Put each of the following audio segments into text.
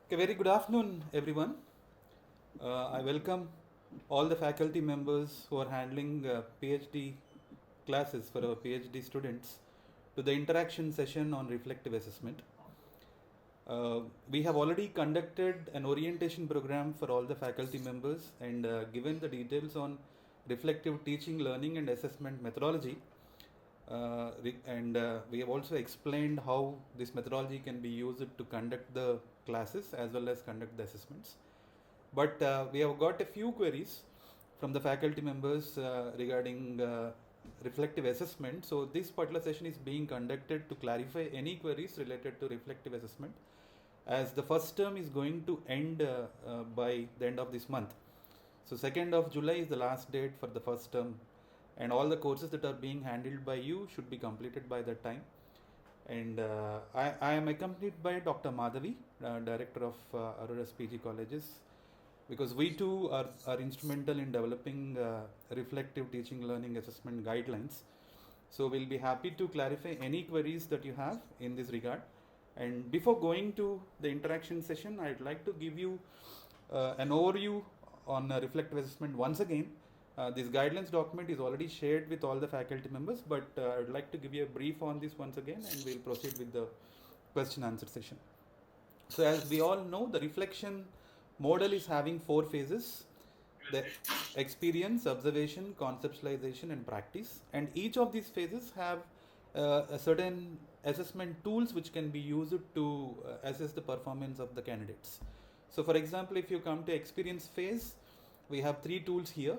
Okay, very good afternoon, everyone. I welcome all the faculty members who are handling PhD classes for our PhD students to the interaction session on reflective assessment. We have already conducted an orientation program for all the faculty members and given the details on reflective teaching, learning, and assessment methodology. And we have also explained how this methodology can be used to conduct the classes as well as conduct the assessments. But we have got a few queries from the faculty members regarding reflective assessment. So this particular session is being conducted to clarify any queries related to reflective assessment, as the first term is going to end by the end of this month. So 2nd of July is the last date for the first term, and all the courses that are being handled by you should be completed by that time. And I am accompanied by Dr. Madhavi, Director of Aurora's PG Colleges, because we too are instrumental in developing reflective teaching, learning, assessment guidelines. So we'll be happy to clarify any queries that you have in this regard. And before going to the interaction session, I'd like to give you an overview on reflective assessment once again. This guidelines document is already shared with all the faculty members, but I would like to give you a brief on this once again, and we'll proceed with the question answer session. So as we all know, the reflection model is having four phases: the experience, observation, conceptualization, and practice. And each of these phases have a certain assessment tools which can be used to assess the performance of the candidates. So for example, if you come to experience phase, we have three tools here: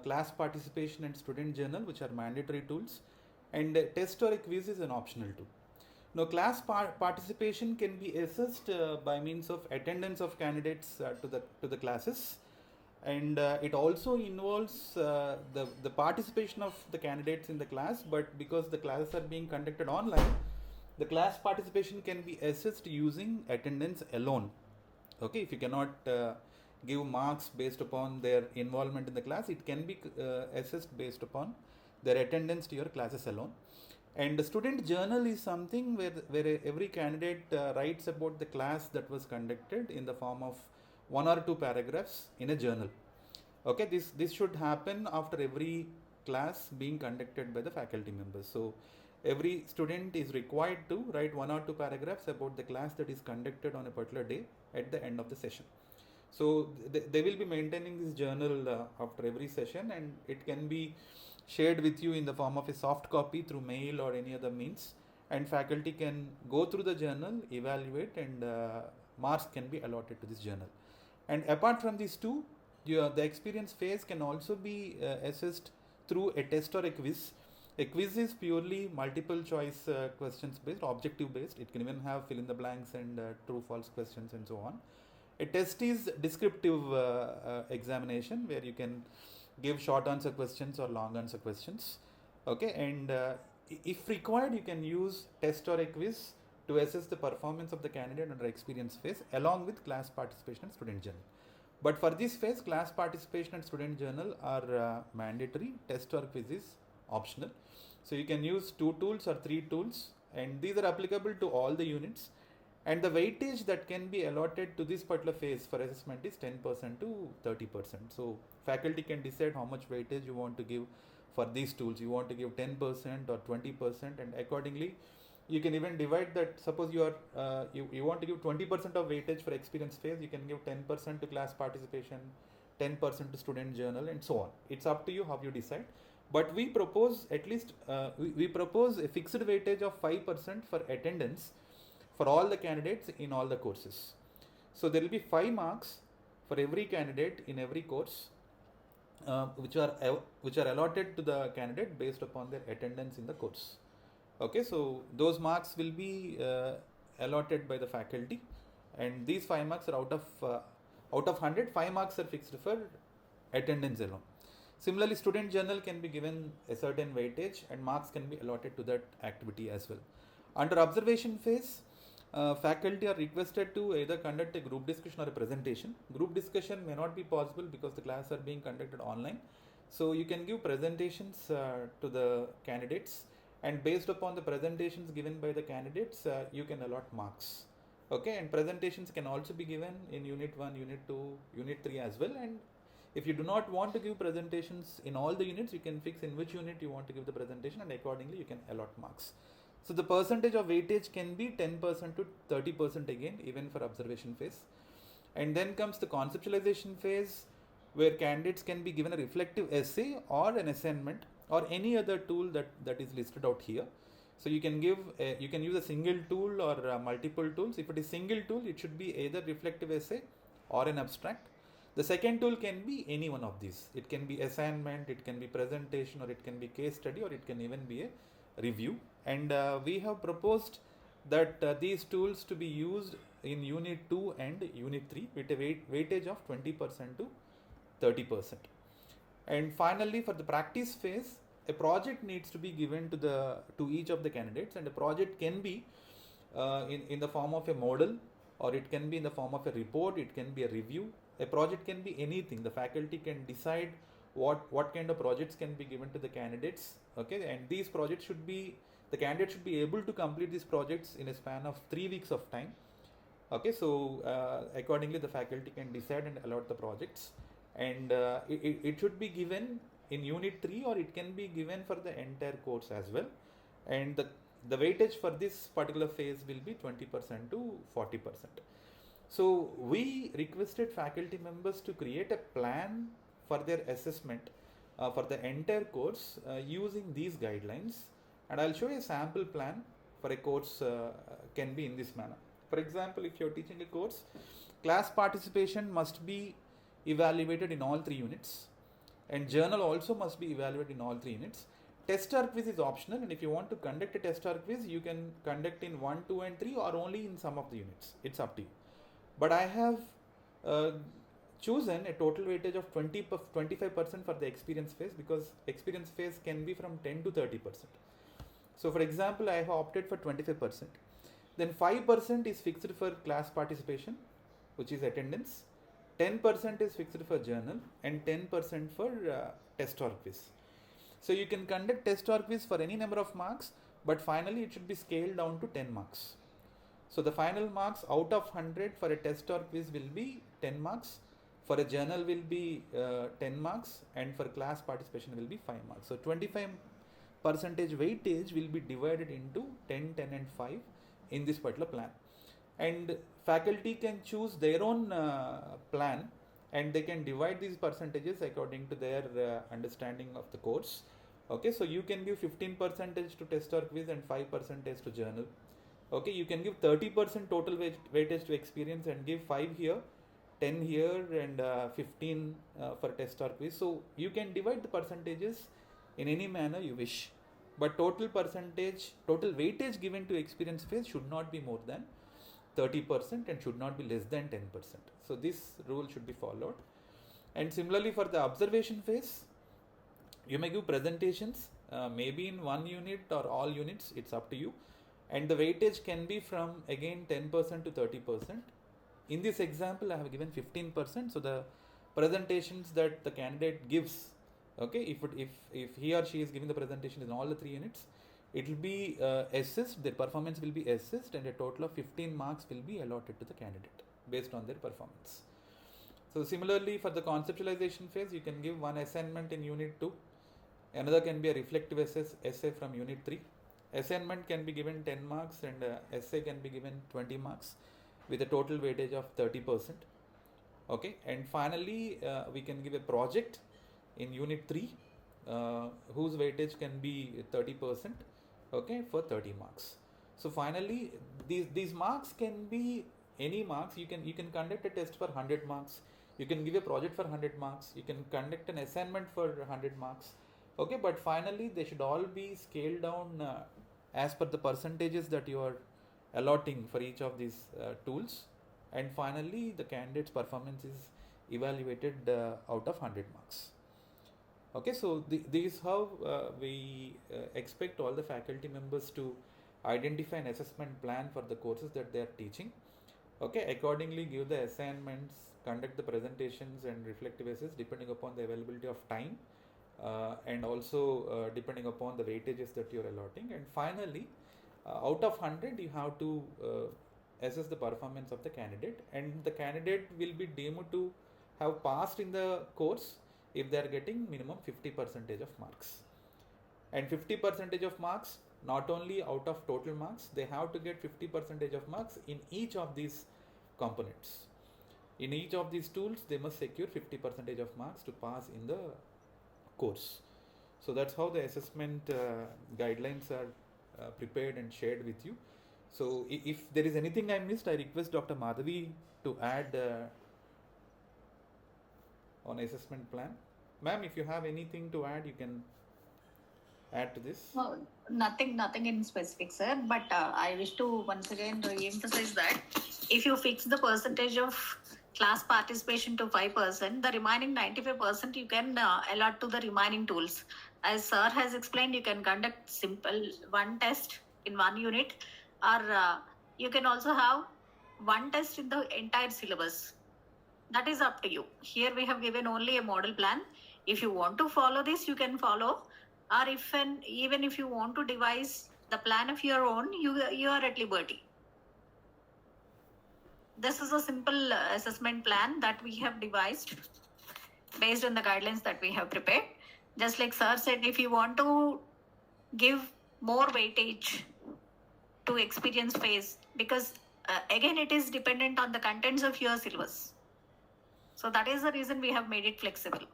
class participation and student journal, which are mandatory tools, and test or a quiz is an optional tool. Now, class participation can be assessed by means of attendance of candidates to the classes, and it also involves the participation of the candidates in the class. But because the classes are being conducted online, the class participation can be assessed using attendance alone. Okay, if you cannot give marks based upon their involvement in the class, it can be assessed based upon their attendance to your classes alone. And the student journal is something where every candidate writes about the class that was conducted in the form of one or two paragraphs in a journal. Okay, this should happen after every class being conducted by the faculty members. So every student is required to write one or two paragraphs about the class that is conducted on a particular day at the end of the session. So they will be maintaining this journal after every session, and it can be shared with you in the form of a soft copy through mail or any other means, and faculty can go through the journal, evaluate, and marks can be allotted to this journal. And apart from these two, the experience phase can also be assessed through a test or a quiz. A quiz is purely multiple choice questions based, objective based. It can even have fill in the blanks and true false questions and so on. A test is descriptive examination, where you can give short answer questions or long answer questions. Okay, and if required, you can use test or a quiz to assess the performance of the candidate under experience phase along with class participation and student journal. But for this phase, class participation and student journal are mandatory. Test or quiz is optional. So you can use two tools or three tools, and these are applicable to all the units. And the weightage that can be allotted to this particular phase for assessment is 10% to 30%. So faculty can decide how much weightage you want to give for these tools. You want to give 10% or 20%, and accordingly you can even divide that. Suppose you are you want to give 20% of weightage for experience phase, you can give 10% to class participation, 10% to student journal, and so on. It's up to you how you decide. But we propose at least we propose a fixed weightage of 5% for attendance for all the candidates in all the courses. So there will be 5 marks for every candidate in every course, which are allotted to the candidate based upon their attendance in the course. Okay, so those marks will be allotted by the faculty, and these 5 marks are out of 100. 5 marks are fixed for attendance alone. Similarly, student journal can be given a certain weightage, and marks can be allotted to that activity as well. Under observation phase, faculty are requested to either conduct a group discussion or a presentation. Group discussion may not be possible because the classes are being conducted online. So you can give presentations to the candidates, and based upon the presentations given by the candidates, you can allot marks. Okay, and presentations can also be given in unit 1, unit 2, unit 3 as well. And if you do not want to give presentations in all the units, you can fix in which unit you want to give the presentation, and accordingly you can allot marks. So the percentage of weightage can be 10% to 30% again, even for observation phase. And then comes the conceptualization phase, where candidates can be given a reflective essay or an assignment or any other tool that is listed out here. So you can you can use a single tool or multiple tools. If it is single tool, it should be either reflective essay or an abstract. The second tool can be any one of these. It can be assignment, it can be presentation, or it can be case study, or it can even be a review. And we have proposed that these tools to be used in unit 2 and unit 3 with a weightage of 20% to 30%. And finally, for the practice phase, a project needs to be given to each of the candidates, and a project can be in the form of a model, or it can be in the form of a report, it can be a review. A project can be anything. The faculty can decide what kind of projects can be given to the candidates. Okay, and these projects the candidate should be able to complete these projects in a span of 3 weeks of time. Okay, so accordingly the faculty can decide and allot the projects, and it should be given in unit 3, or it can be given for the entire course as well. And the weightage for this particular phase will be 20% to 40%. So we requested faculty members to create a plan for their assessment for the entire course using these guidelines, and I'll show you a sample plan for a course can be in this manner. For example, if you're teaching a course, class participation must be evaluated in all 3 units, and journal also must be evaluated in all 3 units. Test or quiz is optional, and if you want to conduct a test or quiz, you can conduct in 1, 2 and 3, or only in some of the units. It's up to you. But I have chosen a total weightage of 25% for the experience phase, because experience phase can be from 10 to 30%. So for example, I have opted for 25%. Then 5% is fixed for class participation, which is attendance. 10% is fixed for journal, and 10% for test or quiz. So you can conduct test or quiz for any number of marks, but finally it should be scaled down to 10 marks. So the final marks out of 100 for a test or quiz will be 10 marks, for a journal will be 10 marks, and for class participation will be 5 marks. So 25% weightage will be divided into 10, 10 and 5 in this particular plan. And faculty can choose their own plan, and they can divide these percentages according to their understanding of the course. Okay, so you can give 15% to test or quiz and 5% to journal. Okay, you can give 30% total weightage to experience and give 5 here, 10 here, and 15 for test or quiz. So you can divide the percentages in any manner you wish, but total weightage given to experience phase should not be more than 30% and should not be less than 10%. So this rule should be followed. And similarly for the observation phase, you may give presentations maybe in one unit or all units, it's up to you. And the weightage can be from again 10% to 30%. In this example, I have given 15%. So the presentations that the candidate gives, okay, if he or she is giving the presentation in all the 3 units, it will be assessed, their performance will be assessed, and a total of 15 marks will be allotted to the candidate based on their performance. So similarly for the conceptualization phase, you can give one assignment in unit 2, another can be a reflective essay from unit 3. Assignment can be given 10 marks, and essay can be given 20 marks with a total weightage of 30%. Okay, and finally we can give a project in unit 3 whose weightage can be 30%, okay, for 30 marks. So finally these marks can be any marks. You can conduct a test for 100 marks, you can give a project for 100 marks, you can conduct an assignment for 100 marks. Okay, but finally they should all be scaled down as per the percentages that you are allotting for each of these tools, and finally the candidate's performance is evaluated out of 100 marks. Okay, so this is how we expect all the faculty members to identify an assessment plan for the courses that they are teaching. Okay, accordingly give the assignments, conduct the presentations and reflective essays depending upon the availability of time, and also depending upon the weightages that you are allotting. And finally out of 100 you have to assess the performance of the candidate, and the candidate will be deemed to have passed in the course if they are getting minimum 50 percentage of marks. And 50 percentage of marks, not only out of total marks, they have to get 50 percentage of marks in each of these components. In each of these tools, they must secure 50 percentage of marks to pass in the course. So that's how the assessment guidelines are prepared and shared with you. So if there is anything I missed, I request Dr. Madhavi to add on assessment plan. Ma'am, if you have anything to add, you can add to this. No, nothing in specific, sir. But I wish to once again re-emphasize that if you fix the percentage of class participation to 5%, the remaining 95% you can allot to the remaining tools. As sir has explained, you can conduct simple one test in one unit, or you can also have one test in the entire syllabus. That is up to you. Here we have given only a model plan. If you want to follow this, you can follow, or even if you want to devise the plan of your own, you are at liberty. This is a simple assessment plan that we have devised based on the guidelines that we have prepared. Just like sir said, if you want to give more weightage to experience phase, because again it is dependent on the contents of your syllabus. So that is the reason we have made it flexible. Okay.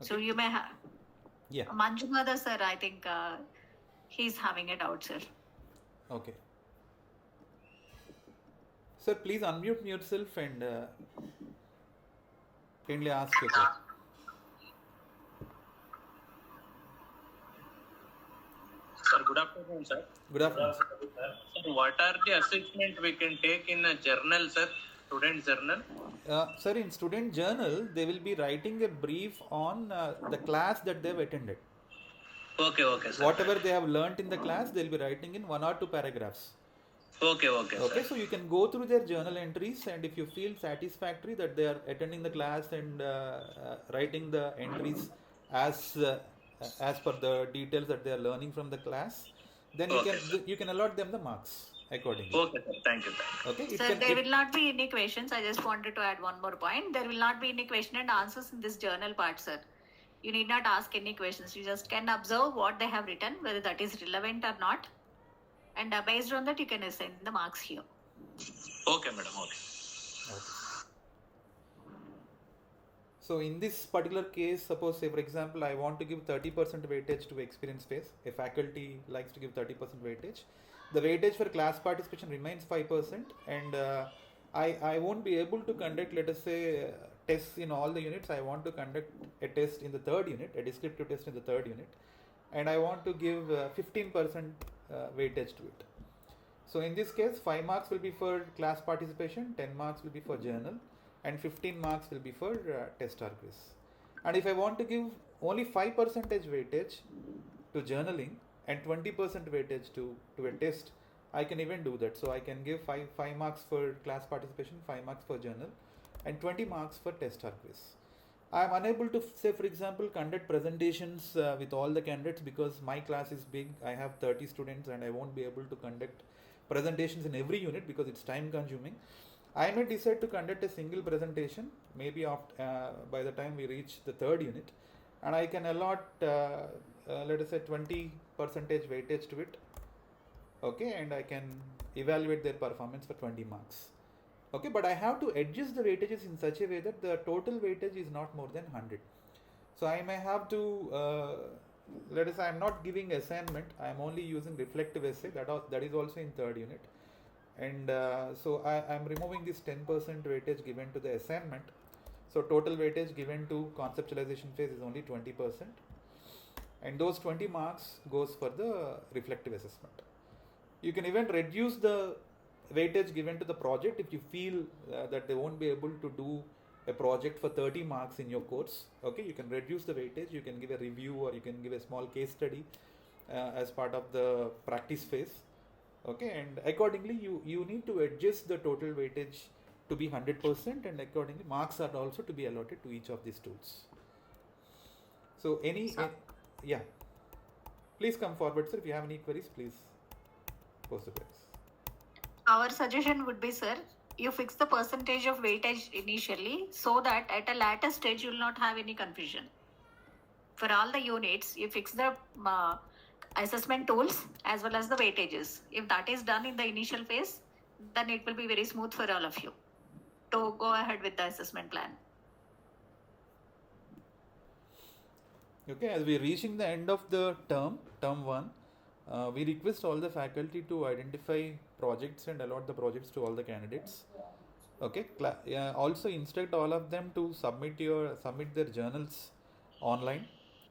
So you may have. Yeah. Manjumada sir, I think he's having it out, sir. Okay. Sir, please unmute yourself and kindly ask your question. Sir, good afternoon, sir. Good afternoon. Sir, what are the assessment we can take in a journal, sir? Student journal? Sir, in student journal, they will be writing a brief on the class that they have attended. Okay, sir. Whatever they have learnt in the class, they will be writing in 1 or 2 paragraphs. Okay, sir. So you can go through their journal entries, and if you feel satisfactory that they are attending the class and writing the entries as per the details that they are learning from the class, then you can allot them the marks accordingly. Okay, sir. Thank you. Okay. Sir, there will not be any questions. I just wanted to add one more point. There will not be any question and answers in this journal part, sir. You need not ask any questions. You just can observe what they have written, whether that is relevant or not. And based on that, you can assign the marks here. Okay, madam. Okay. So in this particular case, suppose say for example, I want to give 30% weightage to experience phase. A faculty likes to give 30% weightage. The weightage for class participation remains 5%, and I won't be able to conduct, let us say, tests in all the units. I want to conduct a test in the third unit, a descriptive test in the third unit, and I want to give 15% weightage to it. So in this case, 5 marks will be for class participation, 10 marks will be for journal, and 15 marks will be for test or quiz. And if I want to give only 5% weightage to journaling and 20% weightage to a test, I can even do that. So I can give 5 marks for class participation, 5 marks for journal, and 20 marks for test or quiz. I am unable to, say for example, conduct presentations with all the candidates because my class is big. I have 30 students and I won't be able to conduct presentations in every unit because it's time consuming. I may decide to conduct a single presentation maybe by the time we reach the third unit, and I can allot let us say 20% weightage to it. Okay, and I can evaluate their performance for 20 marks. Okay, but I have to adjust the weightages in such a way that the total weightage is not more than 100. So I may have to, let us say I am not giving assignment, I am only using reflective essay, that is also in third unit. And so I am removing this 10% weightage given to the assignment. So total weightage given to conceptualization phase is only 20%. And those 20 marks goes for the reflective assessment. You can even reduce the weightage given to the project if you feel that they won't be able to do a project for 30 marks in your course. Okay, you can reduce the weightage, you can give a review, or you can give a small case study as part of the practice phase. Okay, and accordingly you need to adjust the total weightage to be 100%, and accordingly marks are also to be allotted to each of these tools. So yeah, please come forward, sir. If you have any queries, please post the queries. Our suggestion would be, sir, you fix the percentage of weightage initially so that at a later stage you will not have any confusion. For all the units, you fix the assessment tools as well as the weightages. If that is done in the initial phase, then it will be very smooth for all of you to go ahead with the assessment plan. Okay, as we are reaching the end of the term 1, we request all the faculty to identify projects and allot the projects to all the candidates. Okay, also instruct all of them to submit their journals online,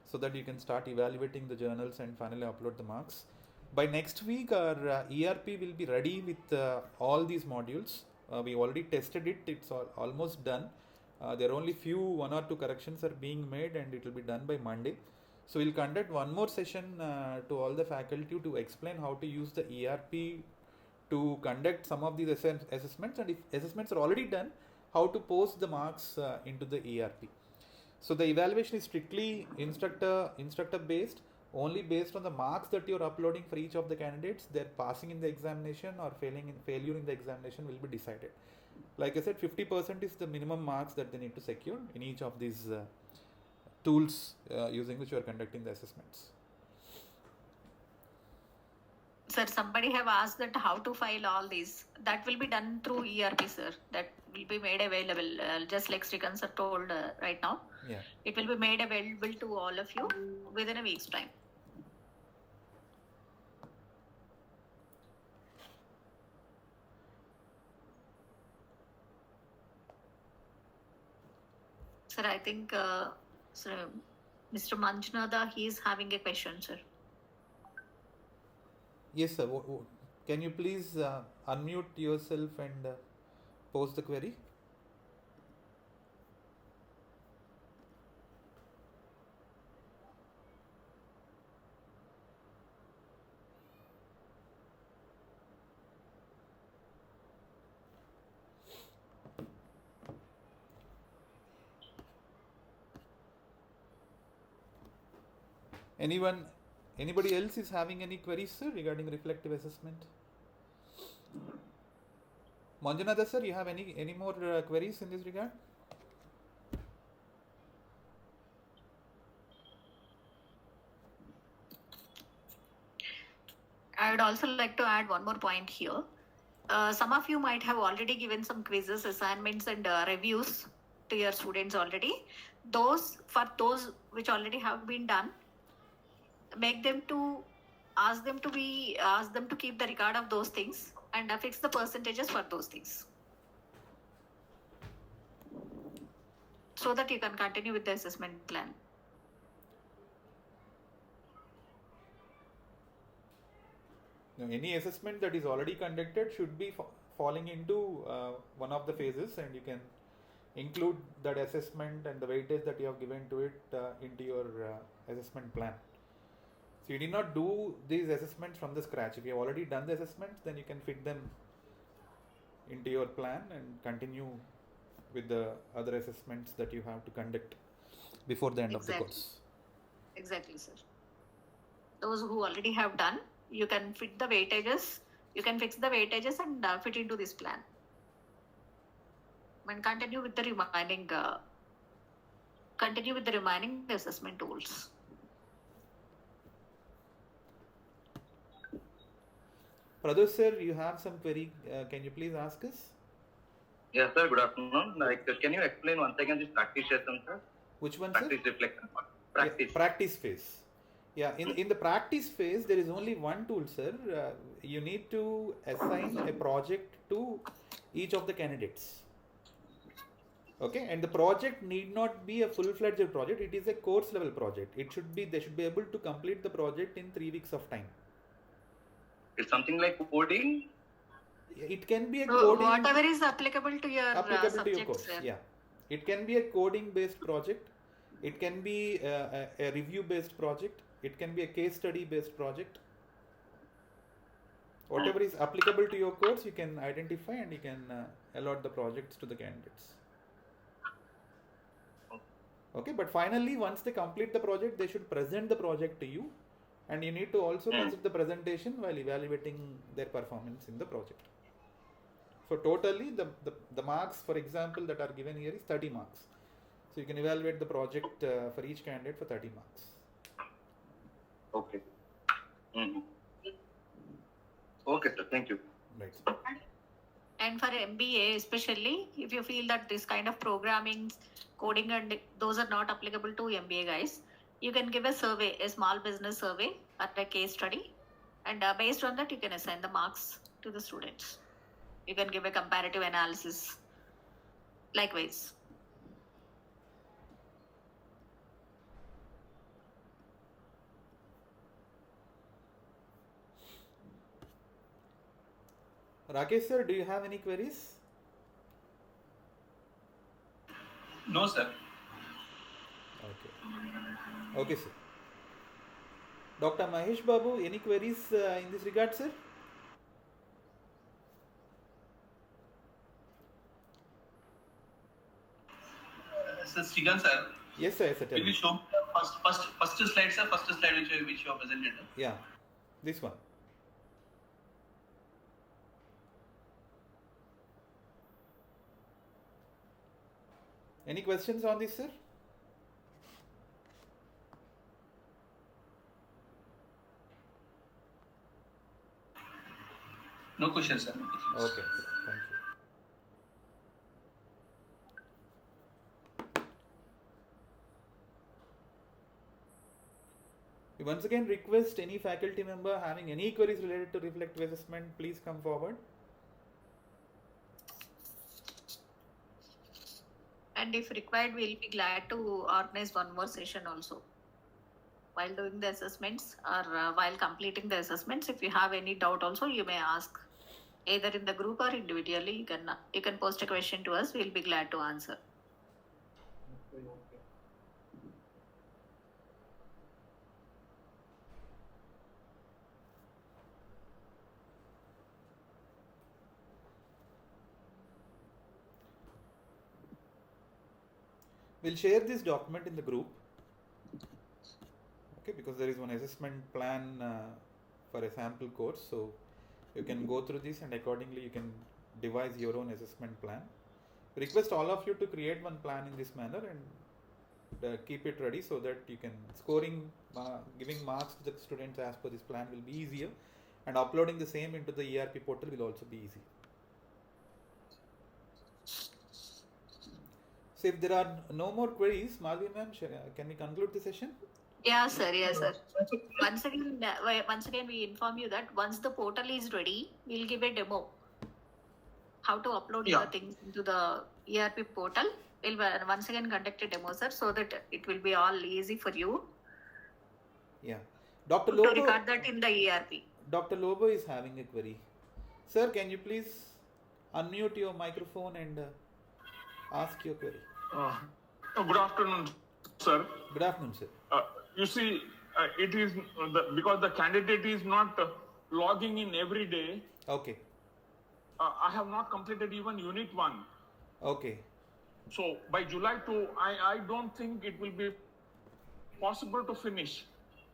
so that you can start evaluating the journals and finally upload the marks. By next week, our ERP will be ready with all these modules. We already tested it; it's almost done. There are only one or two corrections are being made, and it will be done by Monday. So we'll conduct one more session to all the faculty to explain how to use the ERP to conduct some of these assessments, and if assessments are already done, how to post the marks into the ERP. So the evaluation is strictly instructor based, only based on the marks that you're uploading for each of the candidates. Their passing in the examination or failure in the examination will be decided. Like I said, 50% is the minimum marks that they need to secure in each of these tools using which you are conducting the assessments. Sir, somebody have asked that how to file all these. That will be done through ERP, sir. That will be made available, just like Srikant sir told right now. Yeah. It will be made available to all of you within a week's time. Sir, I think sir, Mr. Manjunatha, he is having a question, sir. Yes, sir. Can you please unmute yourself and pose the query? Anybody else is having any queries, sir, regarding reflective assessment? Manjunatha, sir, you have any more queries in this regard? I would also like to add one more point here. Some of you might have already given some quizzes, assignments, and reviews to your students already. For those which already have been done, ask them to keep the record of those things and fix the percentages for those things, so that you can continue with the assessment plan. Now, any assessment that is already conducted should be falling into one of the phases, and you can include that assessment and the weightage that you have given to it into your assessment plan. So you need not do these assessments from the scratch. If you have already done the assessments, then you can fit them into your plan and continue with the other assessments that you have to conduct before the end of the course. Exactly, sir. Those who already have done, you can fit the weightages. You can fix the weightages and fit into this plan. And continue with the remaining assessment tools. Pradosh sir, you have some query. Can you please ask us? Yes, sir. Good afternoon. Can you explain once again this practice session, sir? Which one, practice sir? Reflection. Practice. Yeah, practice phase. Yeah, in the practice phase, there is only one tool, sir. You need to assign a project to each of the candidates. Okay, and the project need not be a full-fledged project. It is a course-level project. They should be able to complete the project in 3 weeks of time. It's something like coding. It can be a coding. Whatever is applicable to your to your course. Sir. Yeah, it can be a coding-based project. It can be a review-based project. It can be a case study-based project. Whatever is applicable to your course, you can identify and you can allot the projects to the candidates. Okay, but finally, once they complete the project, they should present the project to you, and you need to also consider the presentation while evaluating their performance in the project. For totally, the marks, for example, that are given here is 30 marks. So you can evaluate the project for each candidate for 30 marks. Okay. Mm-hmm. Okay, sir. Thank you. Right. And for MBA, especially if you feel that this kind of programming, coding, and those are not applicable to MBA guys, you can give a survey, a small business survey or a case study, and based on that, you can assign the marks to the students. You can give a comparative analysis. Likewise. Rakesh sir, do you have any queries? No, sir. Okay. Okay, sir. Dr. Mahesh Babu, any queries in this regard, sir? Sir Srikanth, sir. Yes, sir. Yes, sir. Tell Will you me. show first slide, sir? First slide which you have presented. Yeah, this one. Any questions on this, sir? No questions, sir. No questions. Okay, thank you. We once again request any faculty member having any queries related to reflective assessment, please come forward. And if required, we'll be glad to organize one more session also. While doing the assessments or while completing the assessments, if you have any doubt also, you may ask either in the group or individually. You can post a question to us. We'll be glad to answer. Okay. We'll share this document in the group. Okay, because there is one assessment plan for a sample course, so you can go through this and accordingly you can devise your own assessment plan. Request all of you to create one plan in this manner and keep it ready so that you can giving marks to the students as per this plan will be easier, and uploading the same into the ERP portal will also be easy. So if there are no more queries, Malvi ma'am, can we conclude the session? Yeah, sir. Yes, sir. Once again, we inform you that once the portal is ready, we'll give a demo. How to upload your things into the ERP portal. We'll once again conduct a demo, sir, so that it will be all easy for you. Yeah. Dr. Lobo, to record that in the ERP. Dr. Lobo is having a query. Sir, can you please unmute your microphone and ask your query? Good afternoon, sir. Good afternoon, sir. You see, it is because the candidate is not logging in every day. Okay. I have not completed even Unit 1. Okay. So by July 2, I don't think it will be possible to finish.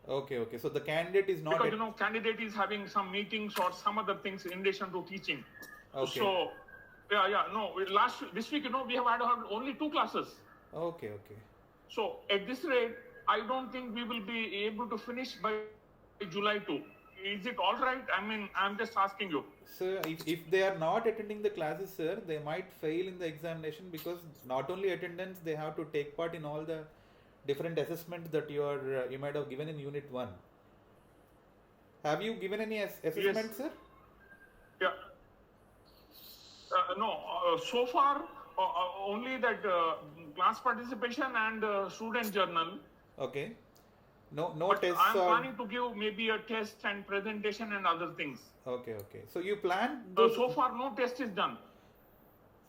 Okay. So the candidate is not... Because, candidate is having some meetings or some other things in addition to teaching. Okay. So, this week, we have had only 2 classes. Okay. So at this rate, I don't think we will be able to finish by July 2. Is it all right? I mean, I'm just asking you. Sir, if they are not attending the classes, sir, they might fail in the examination, because not only attendance, they have to take part in all the different assessments that you might have given in Unit 1. Have you given any assessment, Yes. sir? Yeah. No, so far, only that class participation and student journal. Okay. No But tests. I'm planning to give maybe a test and presentation and other things. Okay. So you plan So far, no test is done.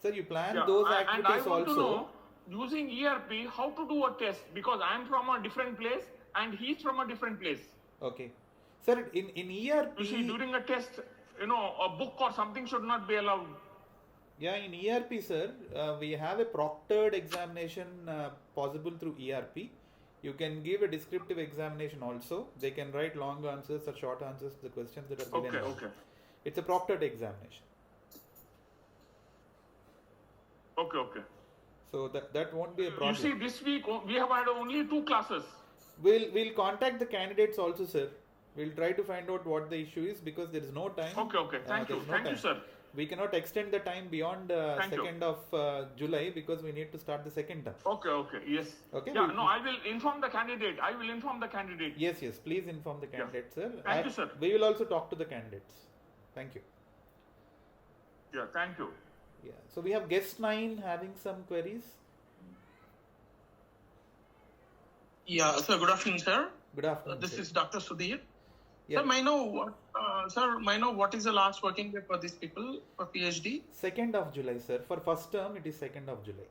Sir, you plan Yeah, those and I activities want also. to know, using ERP, how to do a test, because I'm from a different place and he's from a different place. Okay. Sir, in ERP... You see, during a test, a book or something should not be allowed. Yeah, in ERP, sir, we have a proctored examination possible through ERP. You can give a descriptive examination also. They can write long answers or short answers to the questions that are given. Okay. It's a proctored examination. Okay. So that won't be a You problem. see, this week we have had only 2 classes. We'll contact the candidates also, sir. We'll try to find out what the issue is because there is no time. Okay. Thank you. Thank you, sir. We cannot extend the time beyond Thank you. 2nd of July because we need to start the second term. Okay. Yes. Okay. Yeah. No, I will inform the candidate. Yes. Please inform the candidate, sir. Thank you, sir. We will also talk to the candidates. Thank you. Yeah. Thank you. Yeah. So we have guest 9 having some queries. Yeah, sir, good afternoon, sir. Good afternoon. This sir. is Dr. Sudhir. Yeah. Sir, may I know what is the last working day for these people for PhD? 2nd of July, sir. For first term, it is 2nd of July.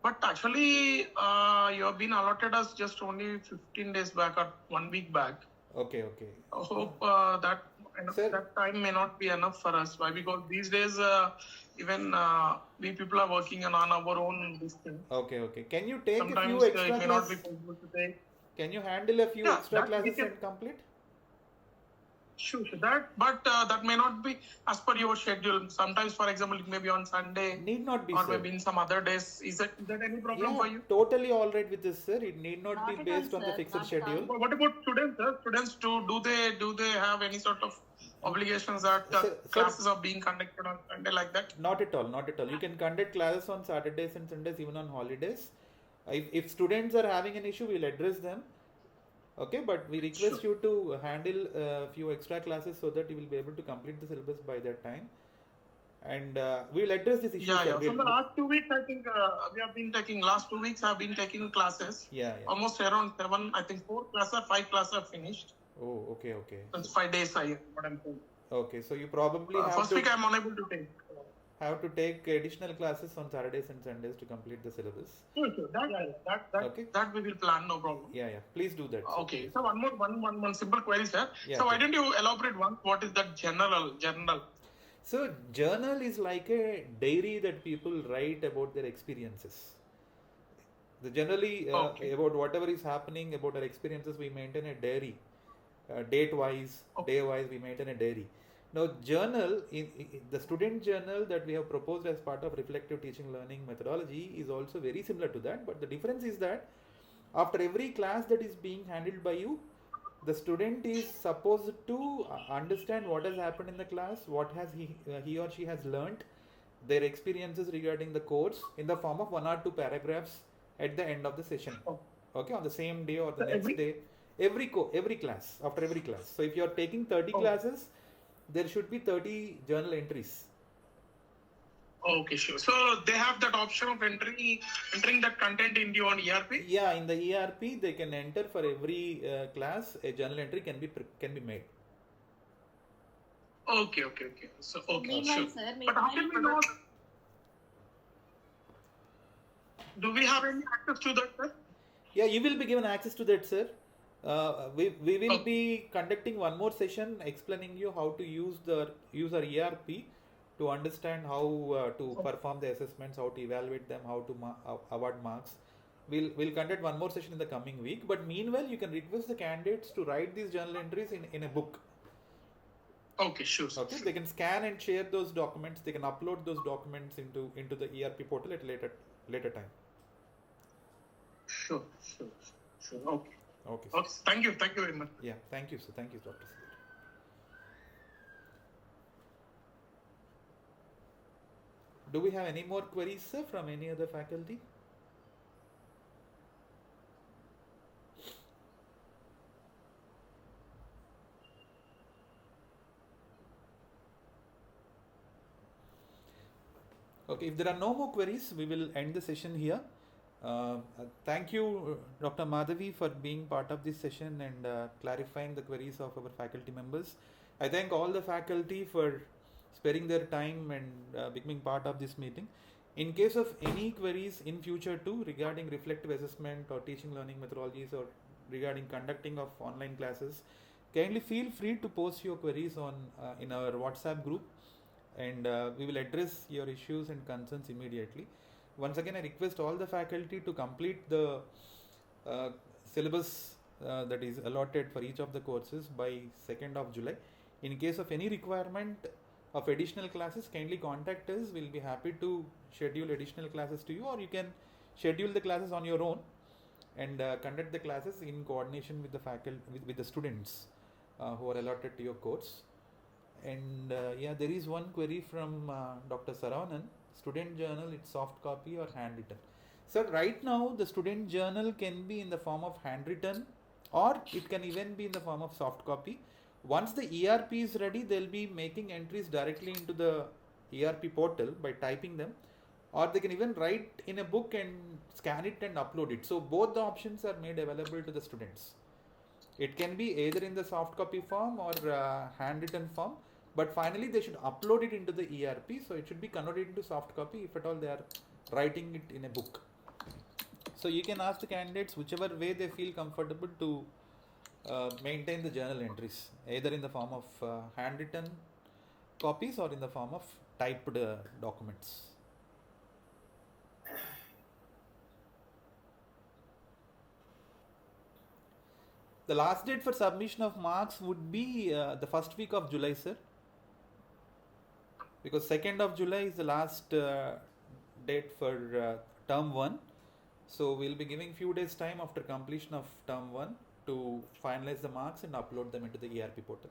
But actually, you have been allotted us just only 15 days back or 1 week back. Okay. I hope that Sir. that time may not be enough for us. Why? Because these days, even we people are working on our own this thing. Okay. Can you take Sometimes a few it extra may not be classes? possible to take. Can you handle a few Yeah, extra that we classes can- and complete? Sure. That may not be as per your schedule. Sometimes, for example, it may be on Sunday Need not be, or sir. maybe in some other days. Is that any problem for you? Totally all right with this, sir. It need not Not be at all, based on the sir. fixed Not at all. schedule. What about students, sir? Students too, do they have any sort of obligations that Sir, classes are being conducted on Sunday like that? Not at all. You can conduct classes on Saturdays and Sundays, even on holidays. If students are having an issue, we'll address them. Okay, but we request you to handle a few extra classes so that you will be able to complete the syllabus by that time. And we will address this issue. Yeah. sir. From the last 2 weeks, I think we have been taking. Last 2 weeks, I've been taking classes. Yeah. Almost around 7. I think 4 classes, 5 classes are finished. Oh, okay. That's 5 days. What I'm saying. Okay, so you probably First week, I'm unable to take. have to take additional classes on Saturdays and Sundays to complete the syllabus. Sure. Okay. That we will plan. No problem. Yeah. Please do that. sir. Okay. So one simple query, sir. Yeah, So why okay. don't you elaborate once? What is that journal? So journal is like a diary that people write about their experiences. Generally Okay. about whatever is happening about our experiences, we maintain a diary. Date wise, Okay. day wise, we maintain a diary. Now journal, in the student journal that we have proposed as part of reflective teaching learning methodology is also very similar to that, but the difference is that after every class that is being handled by you, the student is supposed to understand what has happened in the class, what has he or she has learnt, their experiences regarding the course in the form of 1 or 2 paragraphs at the end of the session. Okay, on the same day or the So next day. Every class, after every class. So if you are taking 30 classes, there should be 30 journal entries. Okay, sure. So they have that option of entering that content into on ERP. Yeah, in the ERP, they can enter for every class, a journal entry can be made. Okay. So Meanwhile, sure. sir, But how can we know? Do we have any access to that, sir? Yeah, you will be given access to that, sir. We will Okay. be conducting one more session explaining you how to use our ERP to understand how to perform the assessments, how to evaluate them, how to award marks. We'll conduct one more session in the coming week. But meanwhile, you can request the candidates to write these journal entries in a book. Okay, sure. Okay, they can scan and share those documents. They can upload those documents into the ERP portal at a later time. Sure. Okay. Okay. Sir. Okay. Thank you very much. Yeah, thank you, sir. Thank you, Dr. Sir. Do we have any more queries, sir, from any other faculty? Okay, if there are no more queries, we will end the session here. Thank you, Dr. Madhavi, for being part of this session and clarifying the queries of our faculty members. I thank all the faculty for sparing their time and becoming part of this meeting. In case of any queries in future too regarding reflective assessment or teaching learning methodologies or regarding conducting of online classes, kindly feel free to post your queries on in our WhatsApp group, and we will address your issues and concerns immediately. Once again, I request all the faculty to complete the syllabus that is allotted for each of the courses by 2nd of July. In case of any requirement of additional classes, kindly contact us. We'll be happy to schedule additional classes to you, or you can schedule the classes on your own and conduct the classes in coordination with the faculty, with the students who are allotted to your course. And yeah, there is one query from Dr. Saravanan. Student journal, it's soft copy or handwritten? So right now the student journal can be in the form of handwritten, or it can even be in the form of soft copy. Once the ERP is ready, they'll be making entries directly into the ERP portal by typing them, or they can even write in a book and scan it and upload it. So both the options are made available to the students. It can be either in the soft copy form or handwritten form, but finally they should upload it into the ERP, so it should be converted into soft copy if at all they are writing it in a book. So you can ask the candidates whichever way they feel comfortable to maintain the journal entries, either in the form of handwritten copies or in the form of typed documents. The last date for submission of marks would be the first week of July, sir. Because 2nd of July is the last date for term 1. So we'll be giving few days time after completion of term 1 to finalize the marks and upload them into the ERP portal.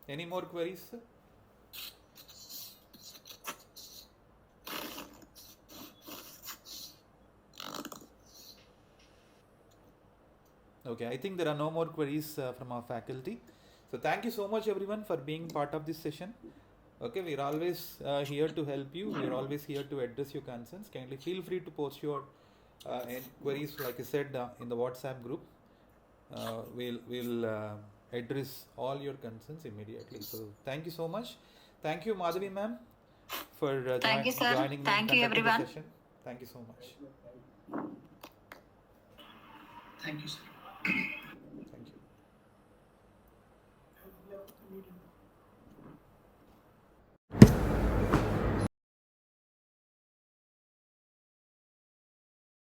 Any more queries, sir? Okay, I think there are no more queries from our faculty. So thank you so much everyone for being part of this session. Okay, we're always here to help you. We're always here to address your concerns. Kindly feel free to post your queries, like I said, in the WhatsApp group. We'll address all your concerns immediately. So thank you so much. Thank you, Madhavi ma'am, for Thank you, sir. joining me. Thank you, conducting the everyone. session. Thank you so much. Thank you, sir. Thank you.